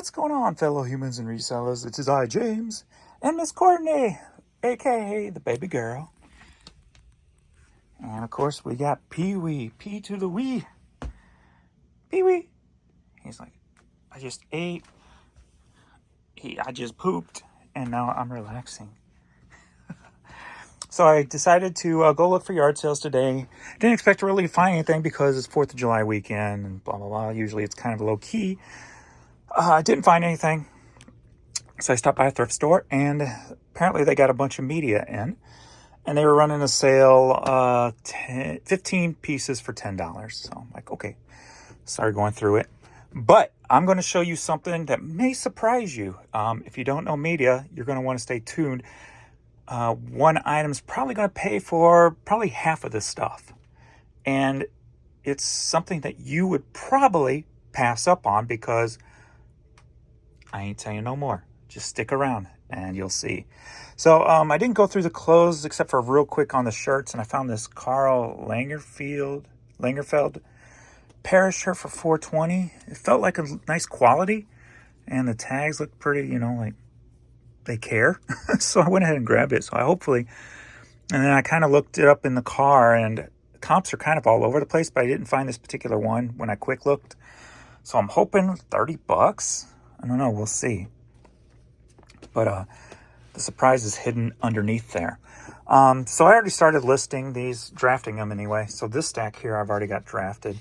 What's going on, fellow humans and resellers? It is I, James, and Miss Courtney, aka the baby girl. And of course, we got Pee-wee, P to the wee. Pee-wee. He's like, I just ate. I just pooped, and now I'm relaxing. So I decided to go look for yard sales today. Didn't expect to really find anything because it's 4th of July weekend and blah, blah, blah. Usually it's kind of low key. I didn't find anything. So I stopped by a thrift store, and apparently they got a bunch of media in. And they were running a sale, 15 pieces for $10. So I'm like, okay. Started going through it. But I'm going to show you something that may surprise you. If you don't know media, you're going to want to stay tuned. One item's probably going to pay for probably half of this stuff. And it's something that you would probably pass up on because I ain't telling you no more. Just stick around and you'll see. So I didn't go through the clothes except for real quick on the shirts. And I found this Karl Lagerfeld Paris shirt for $4.20. It felt like a nice quality. And the tags looked pretty, like they care. So I went ahead and grabbed it. So I hopefully, and then I kind of looked it up in the car, and comps are kind of all over the place, but I didn't find this particular one when I quick looked. So I'm hoping $30. I don't know. We'll see. But the surprise is hidden underneath there. So I already started listing these, drafting them anyway. So this stack here, I've already got drafted.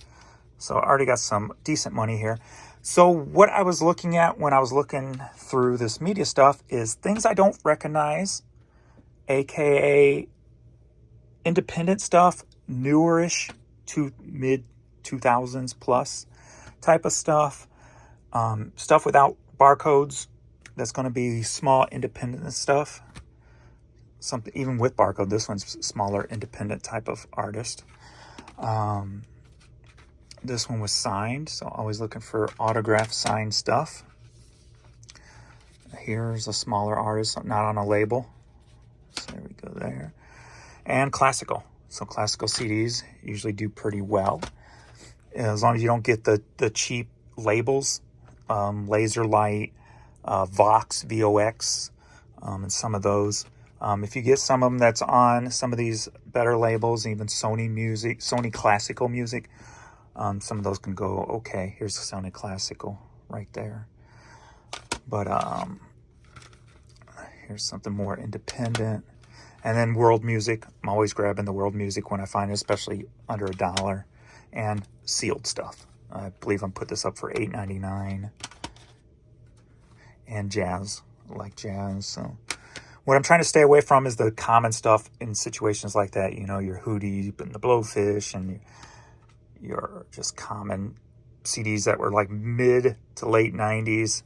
So I already got some decent money here. So what I was looking at when I was looking through this media stuff is things I don't recognize, aka independent stuff, newerish to mid 2000s plus type of stuff, stuff without barcodes. That's going to be small independent stuff. Something even with barcode. This one's smaller independent type of artist. This one was signed, so always looking for autograph signed stuff. Here's a smaller artist, not on a label. So there we go there. And classical. So classical CDs usually do pretty well. As long as you don't get the cheap labels. Laser Light, Vox, VOX, and some of those. If you get some of them that's on some of these better labels, even Sony classical music, some of those can go okay. Here's the Sony classical right there. But here's something more independent. And then world music. I'm always grabbing the world music when I find it, especially under $1. And sealed stuff. I believe I'm put this up for $8.99. And jazz. I like jazz. So what I'm trying to stay away from is the common stuff in situations like that. Your Hootie and the Blowfish and your just common CDs that were like mid to late 90s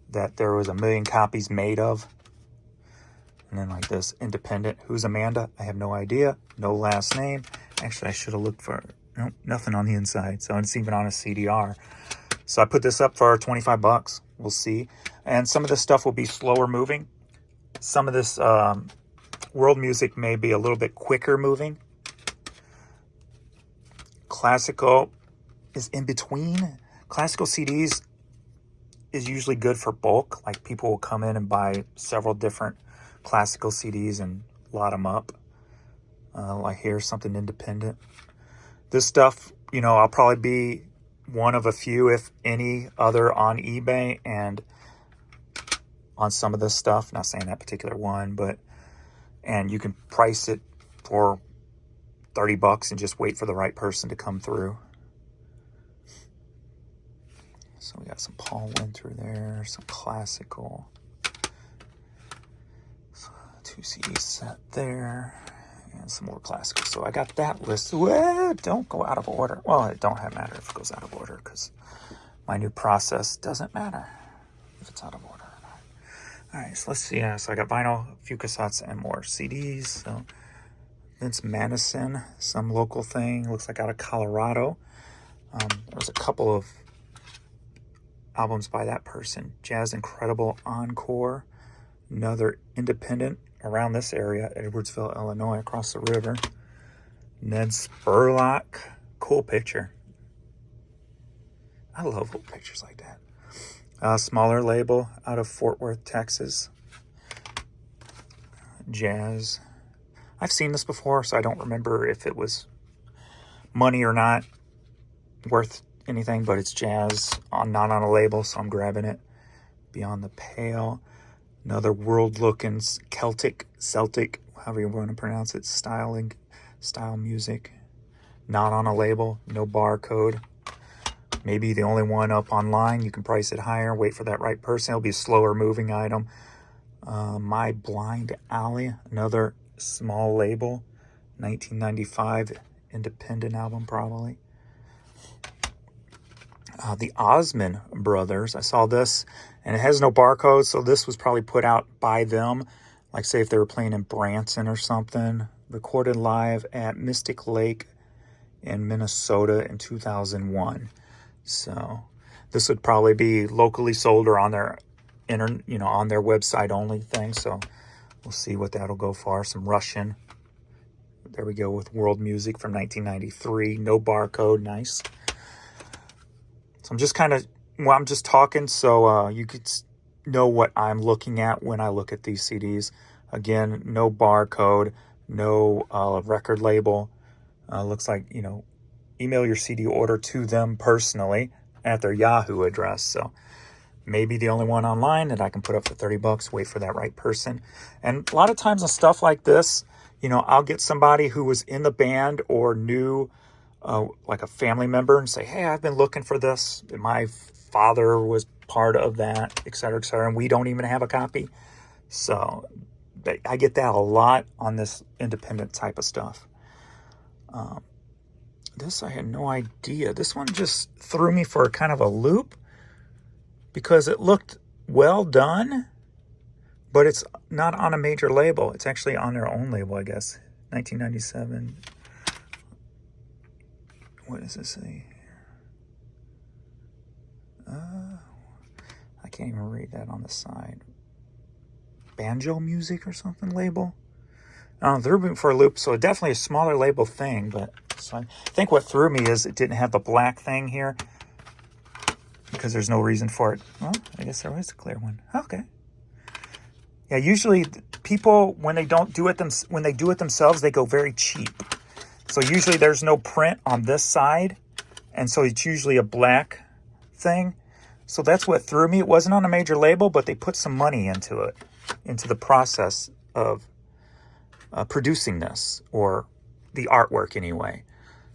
that there was a million copies made of. And then like this independent. Who's Amanda? I have no idea. No last name. Actually, I should have looked for nothing on the inside. So it's even on a CDR. So I put this up for $25. We'll see. And some of this stuff will be slower moving. Some of this world music may be a little bit quicker moving. Classical is in between. Classical CDs is usually good for bulk. Like people will come in and buy several different classical CDs and lot them up. Like here's something independent. This stuff, I'll probably be one of a few, if any, other on eBay and on some of this stuff. Not saying that particular one, and you can price it for $30 and just wait for the right person to come through. So we got some Paul Winter there, some classical. So 2 CD set there. And some more classical. So I got that list. Well, don't go out of order. Well, it don't matter if it goes out of order because my new process doesn't matter if it's out of order or not. All right, so let's see. So I got vinyl, a few cassettes, and more CDs. So Vince Madison, some local thing. Looks like out of Colorado. There's a couple of albums by that person. Jazz Incredible Encore. Another independent around this area, Edwardsville, Illinois, across the river. Ned Spurlock. Cool picture. I love old pictures like that. Smaller label out of Fort Worth, Texas. Jazz. I've seen this before, so I don't remember if it was money or not worth anything, but it's jazz, not on a label, so I'm grabbing it. Beyond the Pale. Another world-looking Celtic, however you want to pronounce it, style music. Not on a label, no barcode. Maybe the only one up online. You can price it higher, wait for that right person. It'll be a slower moving item. My Blind Alley, another small label, 1995 independent album probably. The Osmond Brothers, I saw this, and it has no barcode, so this was probably put out by them, like say if they were playing in Branson or something. Recorded live at Mystic Lake in Minnesota in 2001. So this would probably be locally sold or on their on their website only thing. So we'll see what that'll go for. Some Russian. There we go with World Music from 1993. No barcode. Nice. So I'm just I'm just talking so you could know what I'm looking at when I look at these CDs. Again, no barcode, no record label. Looks like, email your CD order to them personally at their Yahoo address. So maybe the only one online that I can put up for $30, wait for that right person. And a lot of times on stuff like this, I'll get somebody who was in the band or knew like a family member and say, hey, I've been looking for this. My father was part of that, et cetera, and we don't even have a copy. So I get that a lot on this independent type of stuff. This I had no idea. This one just threw me for kind of a loop because it looked well done, but it's not on a major label. It's actually on their own label, I guess. 1997. What does this say? I can't even read that on the side. Banjo Music or something label? I don't know, threw me for a loop, so definitely a smaller label thing, but so I think what threw me is it didn't have the black thing here because there's no reason for it. Well, I guess there was a clear one. Okay. Yeah, usually people, when they do it themselves, they go very cheap. So usually there's no print on this side, and so it's usually a black thing. So that's what threw me. It wasn't on a major label, but they put some money into it, into the process of producing this, or the artwork anyway.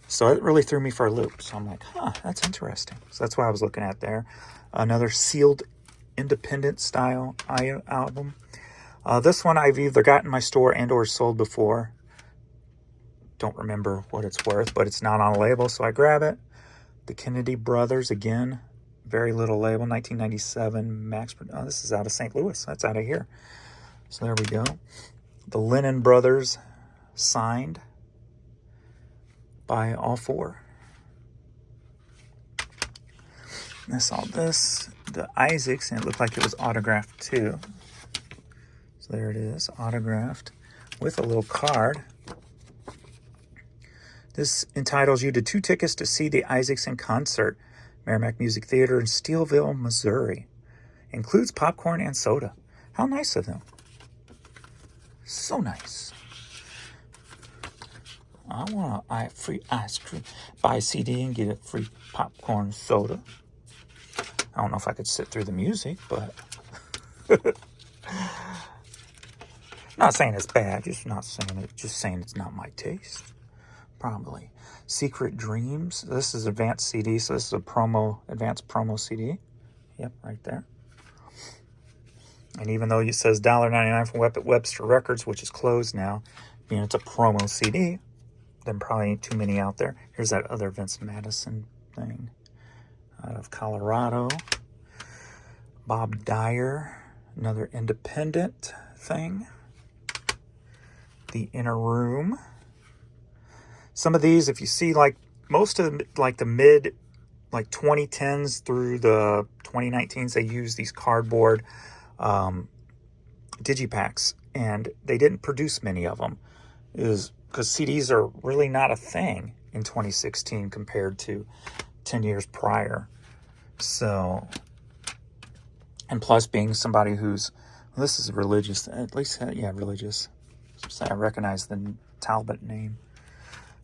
So it really threw me for a loop. So I'm like, that's interesting. So that's what I was looking at there. Another sealed independent style album. This one I've either got in my store and or sold before. Don't remember what it's worth, but it's not on a label, so I grab it. The Kennedy Brothers, again, very little label, 1997 Max. Oh, this is out of St. Louis. That's out of here. So there we go. The Lennon Brothers, signed by all four. I saw this, the Isaacs, and it looked like it was autographed too. So there it is, autographed with a little card. This entitles you to 2 tickets to see the Isaacs in concert, Merrimack Music Theater in Steelville, Missouri. Includes popcorn and soda. How nice of them. So nice. I want a free ice cream. Buy a CD and get a free popcorn soda. I don't know if I could sit through the music, but not saying it's bad, just saying it's not my taste. Probably. Secret Dreams. This is advanced CD, so this is a advanced promo CD. Yep, right there. And even though it says $1.99 from Webster Records, which is closed now, it's a promo CD, then probably ain't too many out there. Here's that other Vince Madison thing out of Colorado. Bob Dyer, another independent thing. The Inner Room. Some of these, if you see, like most of them, like the mid, like 2010s through the 2019s, they use these cardboard digipacks, and they didn't produce many of them. Is because CDs are really not a thing in 2016 compared to 10 years prior. So And plus being somebody who's, well, this is religious, at least, yeah, religious. So I recognize the Talbot name.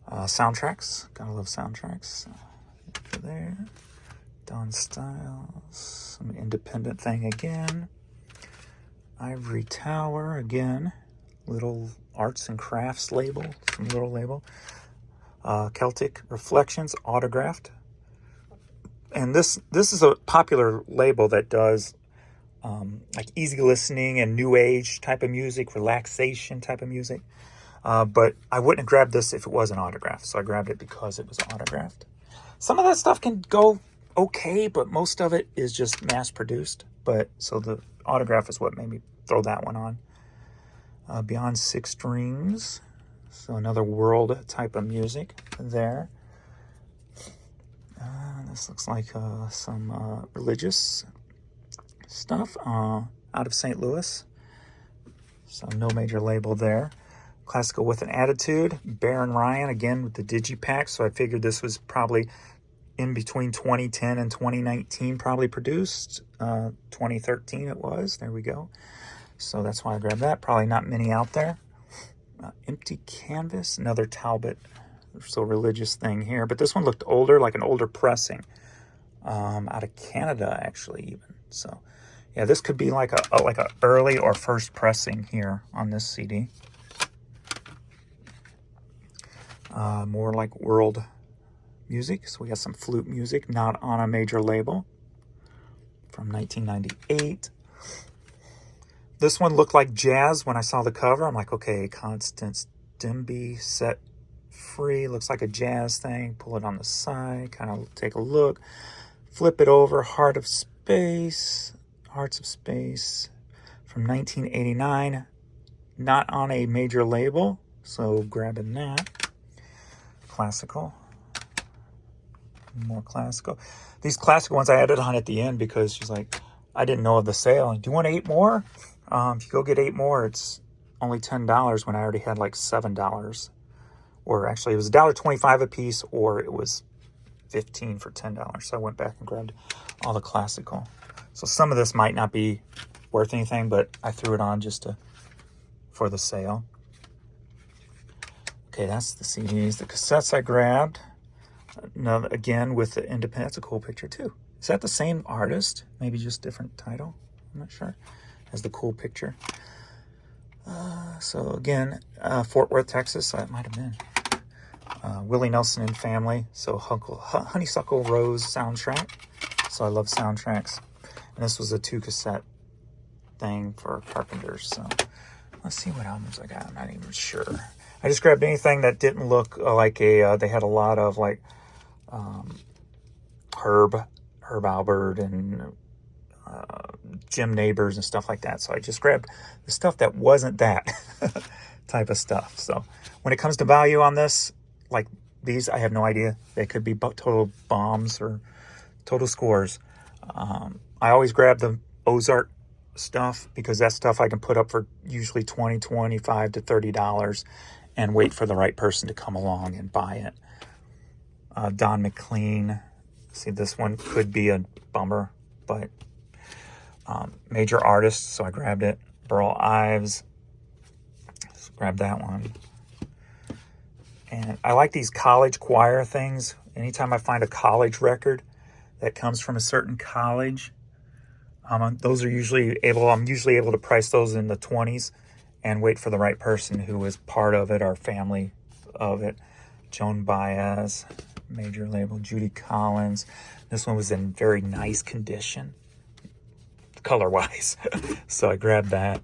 Soundtracks, gotta love soundtracks. Over there. Don Styles, some independent thing again. Ivory Tower again. Little arts and crafts label, some little label. Celtic Reflections, autographed. And this is a popular label that does like easy listening and new age type of music, relaxation type of music. But I wouldn't have grabbed this if it wasn't autographed. So I grabbed it because it was autographed. Some of that stuff can go okay, but most of it is just mass produced. But so the autograph is what made me throw that one on. Beyond Six Dreams. So another world type of music there. This looks like some religious stuff out of St. Louis. So no major label there. Classical with an Attitude. Baron Ryan, again with the Digipack. So I figured this was probably in between 2010 and 2019 probably produced. 2013 it was. There we go. So that's why I grabbed that. Probably not many out there. Empty Canvas, another Talbot, so religious thing here. But this one looked older, like an older pressing, out of Canada actually even. So yeah, this could be like a early or first pressing here on this CD. More like world music. So we got some flute music, not on a major label, from 1998. This one looked like jazz when I saw the cover. I'm like, okay, Constance Dimby, Set Free. Looks like a jazz thing. Pull it on the side, kind of take a look. Flip it over, Hearts of Space from 1989. Not on a major label, so grabbing that. Classical. More classical. These classical ones I added on at the end because she's like, I didn't know of the sale. Do you want 8 more? If you go get 8 more, it's only $10 when I already had like $7. Or actually, it was $1.25 a piece, or it was $15 for $10. So I went back and grabbed all the classical. So some of this might not be worth anything, but I threw it on just for the sale. Okay, that's the CDs. The cassettes I grabbed. Now, again, with the independent. That's a cool picture, too. Is that the same artist? Maybe just different title? I'm not sure. Has the cool picture. So again, Fort Worth, Texas. That might have been Willie Nelson and Family. So Honeysuckle Rose soundtrack. So I love soundtracks. And this was a 2 cassette thing for Carpenters. So let's see what albums I got. I'm not even sure. I just grabbed anything that didn't look like a. They had a lot of like Herb Albert and Jim Neighbors and stuff like that. So I just grabbed the stuff that wasn't that type of stuff. So when it comes to value on this, like these, I have no idea. They could be total bombs or total scores. I always grab the Ozark stuff because that stuff I can put up for usually $20, $25 to $30 and wait for the right person to come along and buy it. Don McLean. See, this one could be a bummer, but major artists, so I grabbed it. Burl Ives, so grab that one. And I like these college choir things. Anytime I find a college record that comes from a certain college, those are usually I'm usually able to price those in the 20s and wait for the right person who is part of it or family of it. Joan Baez, major label. Judy Collins. This one was in very nice condition, color-wise. So I grabbed that.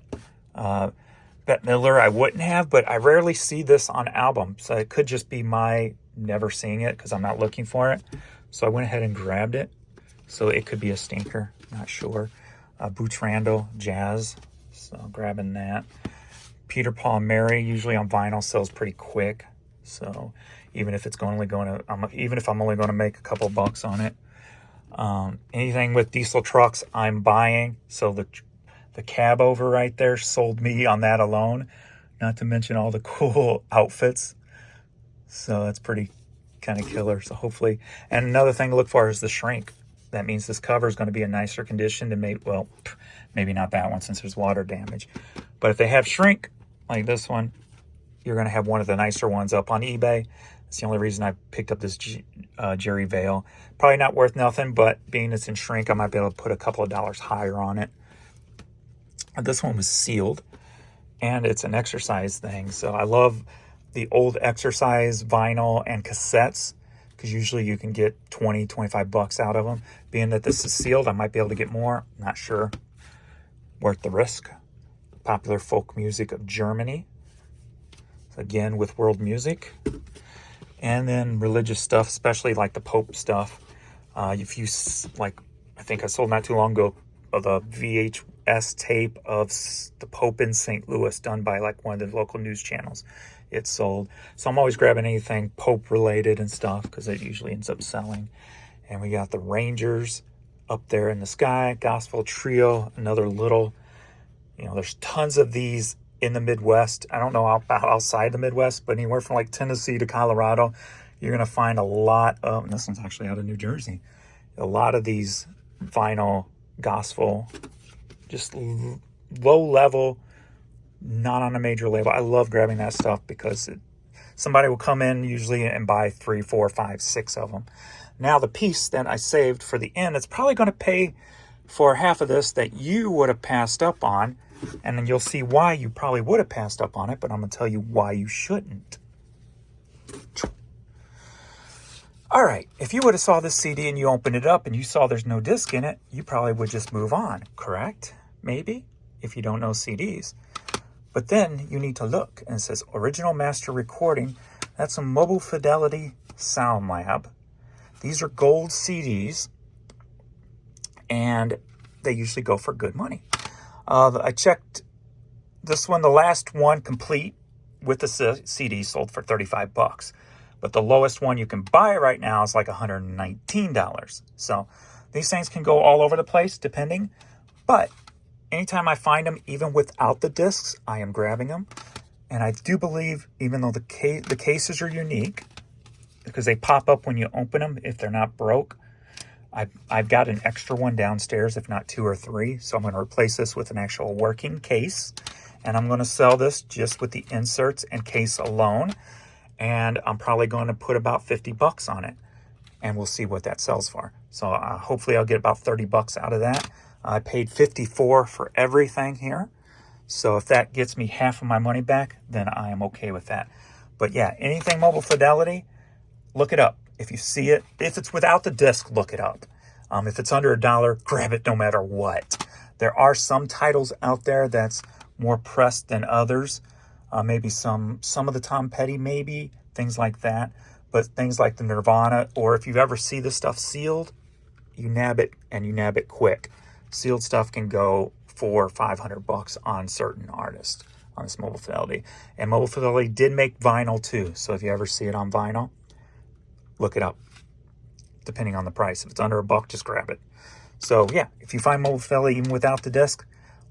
Bette Midler I wouldn't have, but I rarely see this on album. So it could just be my never seeing it because I'm not looking for it. So I went ahead and grabbed it. So it could be a stinker. Not sure. Boots Randall, Jazz. So grabbing that. Peter, Paul, and Mary, usually on vinyl, sells pretty quick. So even if I'm only going to make a couple bucks on it. Anything with diesel trucks, I'm buying. So the cab over right there sold me on that alone. Not to mention all the cool outfits. So that's pretty kind of killer. So hopefully, and another thing to look for is the shrink. that means this cover is going to be in nicer condition than maybe not that one since there's water damage. But if they have shrink, like this one, you're going to have one of the nicer ones up on eBay. It's the only reason I picked up this Jerry Vale. Probably not worth nothing, but being it's in shrink, I might be able to put a couple of dollars higher on it. And this one was sealed, and it's an exercise thing. So I love the old exercise vinyl and cassettes, because usually you can get 20, 25 bucks out of them. Being that this is sealed, I might be able to get more. Not sure. Worth the risk. Popular folk music of Germany. Again, with world music. And then religious stuff, especially like the Pope stuff. If you, like, I think I sold not too long ago the VHS tape of the Pope in St. Louis done by like one of the local news channels. It's sold. So I'm always grabbing anything Pope related and stuff because it usually ends up selling. And we got the Rangers up there in the sky, Gospel Trio, another little, there's tons of these in the Midwest. I don't know about outside the Midwest, but anywhere from like Tennessee to Colorado, you're going to find a lot of, and this one's actually out of New Jersey, a lot of these vinyl gospel, just low level, not on a major label. I love grabbing that stuff because somebody will come in usually and buy 3, 4, 5, 6 of them. Now the piece that I saved for the end, it's probably going to pay for half of this that you would have passed up on. And then you'll see why you probably would have passed up on it, but I'm going to tell you why you shouldn't. All right, if you would have saw this CD and you opened it up and you saw there's no disc in it, you probably would just move on, correct? Maybe, if you don't know CDs. But then you need to look, and it says Original Master Recording. That's a Mobile Fidelity Sound Lab. These are gold CDs, and they usually go for good money. I checked this one, the last one complete with the CD sold for 35 bucks. But the lowest one you can buy right now is like $119. So these things can go all over the place depending. But anytime I find them, even without the discs, I am grabbing them. And I do believe, even though the cases are unique, because they pop up when you open them if they're not broke, I've got an extra one downstairs, if not 2 or 3. So I'm going to replace this with an actual working case. And I'm going to sell this just with the inserts and case alone. And I'm probably going to put about 50 bucks on it. And we'll see what that sells for. So hopefully I'll get about 30 bucks out of that. I paid $54 for everything here. So if that gets me half of my money back, then I am okay with that. But yeah, anything Mobile Fidelity, look it up. If you see it, if it's without the disc, look it up. If it's under $1, grab it no matter what. There are some titles out there that's more pressed than others. Maybe some of the Tom Petty, maybe, things like that. But things like the Nirvana, or if you ever see this stuff sealed, you nab it, and you nab it quick. Sealed stuff can go for 500 bucks on certain artists on this Mobile Fidelity. And Mobile Fidelity did make vinyl too. So if you ever see it on vinyl, look it up, depending on the price. If it's under $1, just grab it. So yeah, if you find Mobile Fidelity even without the disc,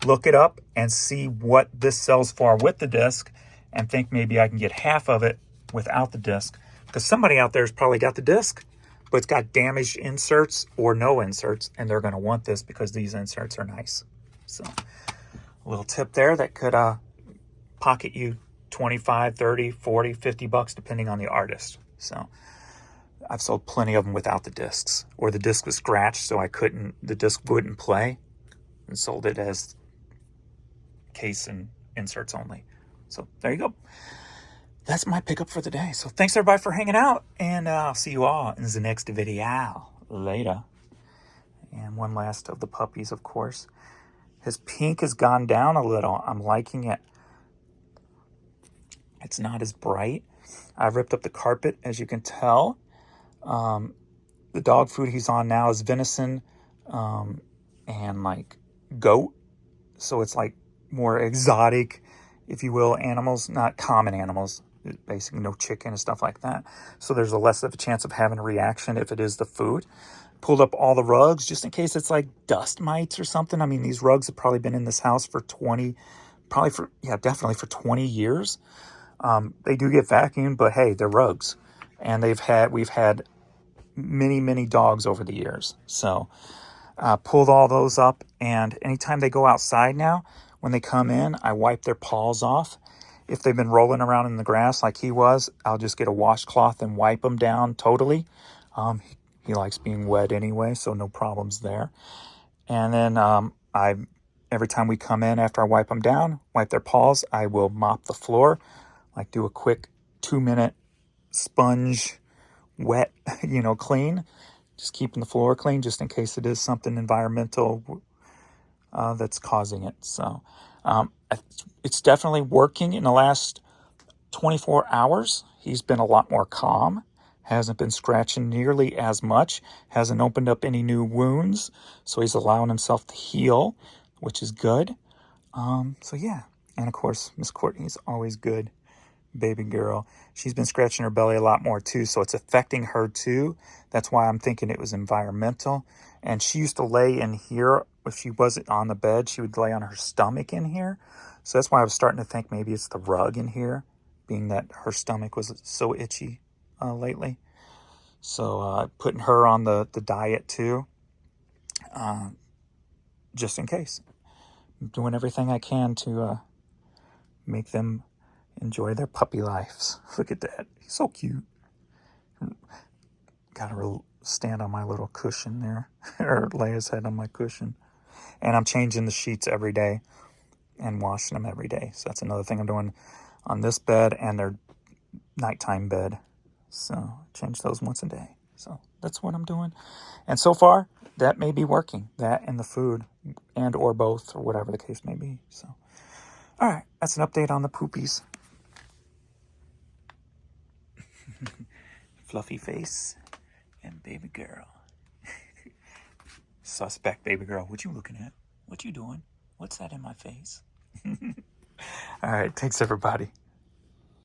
look it up and see what this sells for with the disc, and think maybe I can get half of it without the disc. Because somebody out there has probably got the disc, but it's got damaged inserts or no inserts, and they're going to want this because these inserts are nice. So a little tip there that could pocket you 25, 30, 40, 50 bucks, depending on the artist. So I've sold plenty of them without the discs, or the disc was scratched so the disc wouldn't play, and sold it as case and inserts only. So there you go. That's my pickup for the day. So thanks everybody for hanging out, and I'll see you all in the next video. Later. And one last of the puppies, of course. His pink has gone down a little. I'm liking it. It's not as bright. I've ripped up the carpet, as you can tell. The dog food he's on now is venison and like goat. So it's like more exotic, if you will, animals, not common animals. Basically no chicken and stuff like that. So there's a less of a chance of having a reaction if it is the food. Pulled up all the rugs just in case it's like dust mites or something. I mean, these rugs have probably been in this house for definitely for 20 years. They do get vacuumed, but hey, they're rugs. And we've had many dogs over the years. So pulled all those up, and anytime they go outside now, when they come in, I wipe their paws off. If they've been rolling around in the grass like he was, I'll just get a washcloth and wipe them down totally. He likes being wet anyway, so no problems there. And then every time we come in, after I wipe them down, wipe their paws, I will mop the floor, like do a quick 2-minute sponge wet, clean, just keeping the floor clean, just in case it is something environmental that's causing it. So it's definitely working. In the last 24 hours, he's been a lot more calm, hasn't been scratching nearly as much, hasn't opened up any new wounds, so he's allowing himself to heal, which is good. So yeah, and of course, Miss Courtney's always good. Baby girl, she's been scratching her belly a lot more too, so it's affecting her too. That's why I'm thinking it was environmental. And she used to lay in here. If she wasn't on the bed, she would lay on her stomach in here. So that's why I was starting to think maybe it's the rug in here, being that her stomach was so itchy lately. So putting her on the diet too, just in case. I'm doing everything I can to make them enjoy their puppy lives. Look at that. He's so cute. Gotta stand on my little cushion there, or lay his head on my cushion. And I'm changing the sheets every day and washing them every day. So that's another thing I'm doing on this bed and their nighttime bed. So change those once a day. So that's what I'm doing. And so far, that may be working. That and the food, and or both, or whatever the case may be. So, all right, that's an update on the poopies. Fluffy face and baby girl. Suspect baby girl. What you looking at? What you doing? What's that in my face? All right, thanks everybody.